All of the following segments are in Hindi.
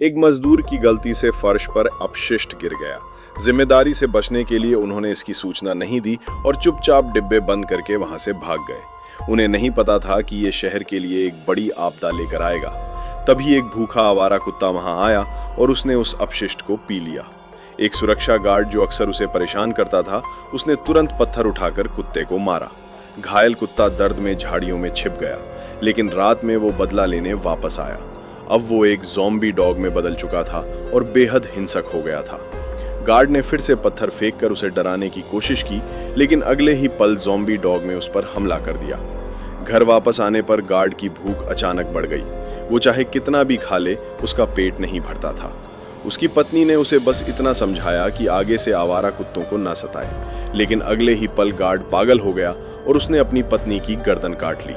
एक मजदूर की गलती से फर्श पर अपशिष्ट गिर गया। जिम्मेदारी से बचने के लिए उन्होंने इसकी सूचना नहीं दी और चुपचाप डिब्बे बंद करके वहां से भाग गए। उन्हें नहीं पता था कि ये शहर के लिए एक बड़ी आपदा लेकर आएगा। तभी एक भूखा आवारा कुत्ता वहां आया और उसने उस अपशिष्ट को पी लिया। एक सुरक्षा गार्ड जो अक्सर उसे परेशान करता था, उसने तुरंत पत्थर उठाकर कुत्ते को मारा। घायल कुत्ता दर्द में झाड़ियों में छिप गया, लेकिन रात में वो बदला लेने वापस आया। अब वो एक ज़ॉम्बी डॉग में बदल चुका था और बेहद हिंसक हो गया था। गार्ड ने फिर से पत्थर फेंककर उसे डराने की कोशिश की, लेकिन अगले ही पल ज़ॉम्बी डॉग ने उस पर हमला कर दिया। घर वापस आने पर गार्ड की भूख अचानक बढ़ गई। वो चाहे कितना भी खा ले, उसका पेट नहीं भरता था। उसकी पत्नी ने उसे बस इतना समझाया कि आगे से आवारा कुत्तों को ना सताए, लेकिन अगले ही पल गार्ड पागल हो गया और उसने अपनी पत्नी की गर्दन काट ली।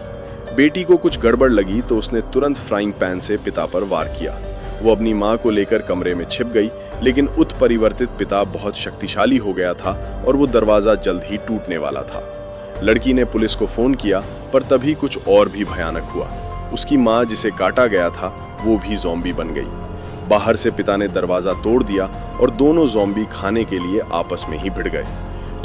बेटी को कुछ गड़बड़ लगी तो उसने तुरंत फ्राइंग पैन से पिता पर वार किया। वो अपनी मां को लेकर कमरे में छिप गई, लेकिन उत्परिवर्तित पिता बहुत शक्तिशाली हो गया था और वो दरवाजा जल्द ही टूटने वाला था। लड़की ने पुलिस को फोन किया, पर तभी कुछ और भी भयानक हुआ। उसकी मां जिसे काटा गया था, वो भी ज़ॉम्बी बन गई। बाहर से पिता ने दरवाजा तोड़ दिया और दोनों ज़ॉम्बी खाने के लिए आपस में ही भिड़ गए।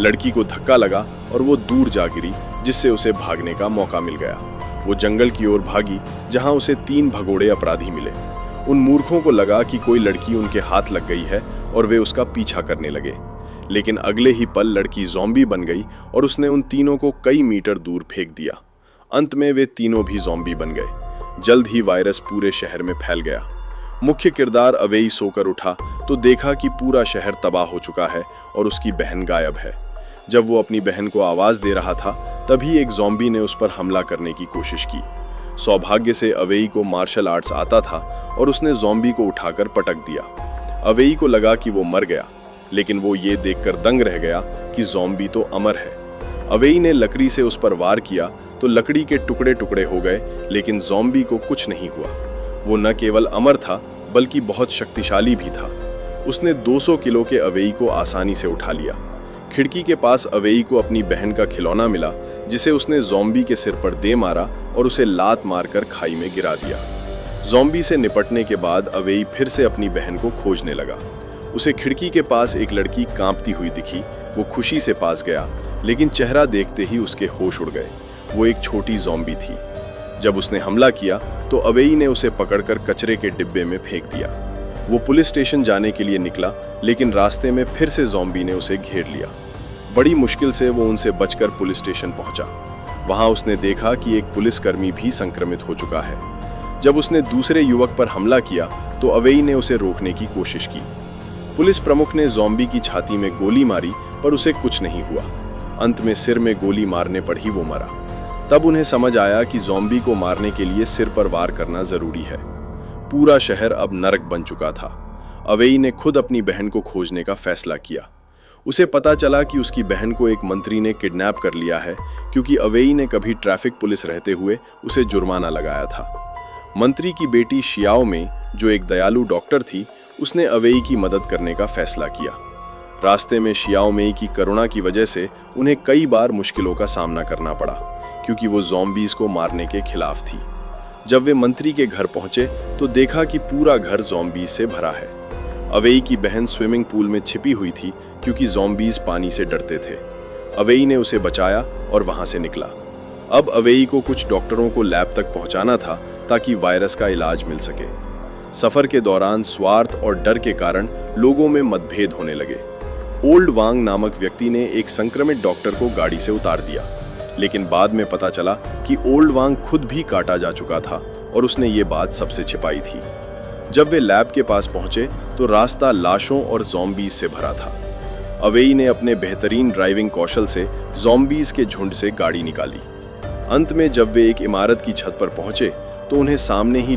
लड़की को धक्का लगा और वो दूर जा गिरी, जिससे उसे भागने का मौका मिल गया। वो जंगल की ओर भागी, जहां उसे 3 भगोड़े अपराधी मिले। उन मूर्खों को लगा कि कोई लड़की उनके हाथ लग गई है और वे उसका पीछा करने लगे, लेकिन अगले ही पल लड़की ज़ॉम्बी बन गई और उसने उन तीनों को कई मीटर दूर फेंक दिया। अंत में वे तीनों भी ज़ॉम्बी बन गए। जल्द ही वायरस पूरे शहर में फैल गया। मुख्य किरदार अवेई सोकर उठा तो देखा कि पूरा शहर तबाह हो चुका है और उसकी बहन गायब है। जब वो अपनी बहन को आवाज दे रहा था, तभी एक ज़ॉम्बी ने उस पर हमला करने की कोशिश की। सौभाग्य से अवेई को मार्शल आर्ट्स आता था और उसने ज़ॉम्बी को उठाकर पटक दिया। अवेई को लगा कि वो मर गया, लेकिन वो ये देखकर दंग रह गया कि ज़ॉम्बी तो अमर है। अवेई ने लकड़ी से उस पर वार किया तो लकड़ी के टुकड़े टुकड़े हो गए, लेकिन ज़ॉम्बी को कुछ नहीं हुआ। वो न केवल अमर था, बल्कि बहुत शक्तिशाली भी था। उसने 200 किलो के अवेई को आसानी से उठा लिया। खिड़की के पास अवेई को अपनी बहन का खिलौना मिला, जिसे उसने ज़ॉम्बी के सिर पर दे मारा और उसे लात मारकर खाई में गिरा दिया। ज़ॉम्बी से निपटने के बाद अवेई फिर से अपनी बहन को खोजने लगा। उसे खिड़की के पास एक लड़की कांपती हुई दिखी। वो खुशी से पास गया, लेकिन चेहरा देखते ही उसके होश उड़ गए। वो एक छोटी ज़ॉम्बी थी। जब उसने हमला किया तो अवेई ने उसे पकड़कर कचरे के डिब्बे में फेंक दिया। वो पुलिस स्टेशन जाने के लिए निकला, लेकिन रास्ते में फिर से ज़ॉम्बी ने उसे घेर लिया। बड़ी मुश्किल से वो उनसे बचकर पुलिस स्टेशन पहुंचा। वहां उसने देखा कि एक पुलिसकर्मी भी संक्रमित हो चुका है। जब उसने दूसरे युवक पर हमला किया तो अवेई ने उसे रोकने की कोशिश की। पुलिस प्रमुख ने ज़ॉम्बी की छाती में गोली मारी, पर उसे कुछ नहीं हुआ। अंत में सिर में गोली मारने पर ही वो मरा। तब उन्हें समझ आया कि ज़ॉम्बी को मारने के लिए सिर पर वार करना जरूरी है। पूरा शहर अब नरक बन चुका था। अवेई ने खुद अपनी बहन को खोजने का फैसला किया। उसे पता चला कि उसकी बहन को एक मंत्री ने किडनैप कर लिया है, क्योंकि अवेई ने कभी ट्रैफिक पुलिस रहते हुए उसे जुर्माना लगाया था। मंत्री की बेटी शियाओ में, जो एक दयालु डॉक्टर थी, उसने अवेई की मदद करने का फैसला किया। रास्ते में शियाओ में की करुणा की वजह से उन्हें कई बार मुश्किलों का सामना करना पड़ा, क्योंकि वो ज़ॉम्बीज़ को मारने के खिलाफ थी। जब वे मंत्री के घर पहुंचे तो देखा कि पूरा घर ज़ॉम्बीज़ से भरा है। अवेई की बहन स्विमिंग पूल में छिपी हुई थी, क्योंकि ज़ॉम्बीज़ पानी से डरते थे। अवेई ने उसे बचाया और वहां से निकला। अब अवेई को कुछ डॉक्टरों को लैब तक पहुंचाना था, ताकि वायरस का इलाज मिल सके। सफर के दौरान स्वार्थ और डर के कारण लोगों में मतभेद होने लगे। ओल्ड वांग नामक व्यक्ति ने एक संक्रमित डॉक्टर को गाड़ी से उतार दिया, लेकिन बाद में पता चला कि ओल्ड वांग खुद भी काटा जा चुका था और उसने ये बात सबसे छिपाई थी। जब वे लैब के पास पहुंचे तो रास्ता लाशों और ज़ॉम्बीज़ से भरा था। अवेई ने अपने बेहतरीन ड्राइविंग कौशल से ज़ॉम्बीज़ के झुंड से गाड़ी निकाली। अंत में जब वे एक इमारत की छत पर पहुंचे तो उन्हें सामने ही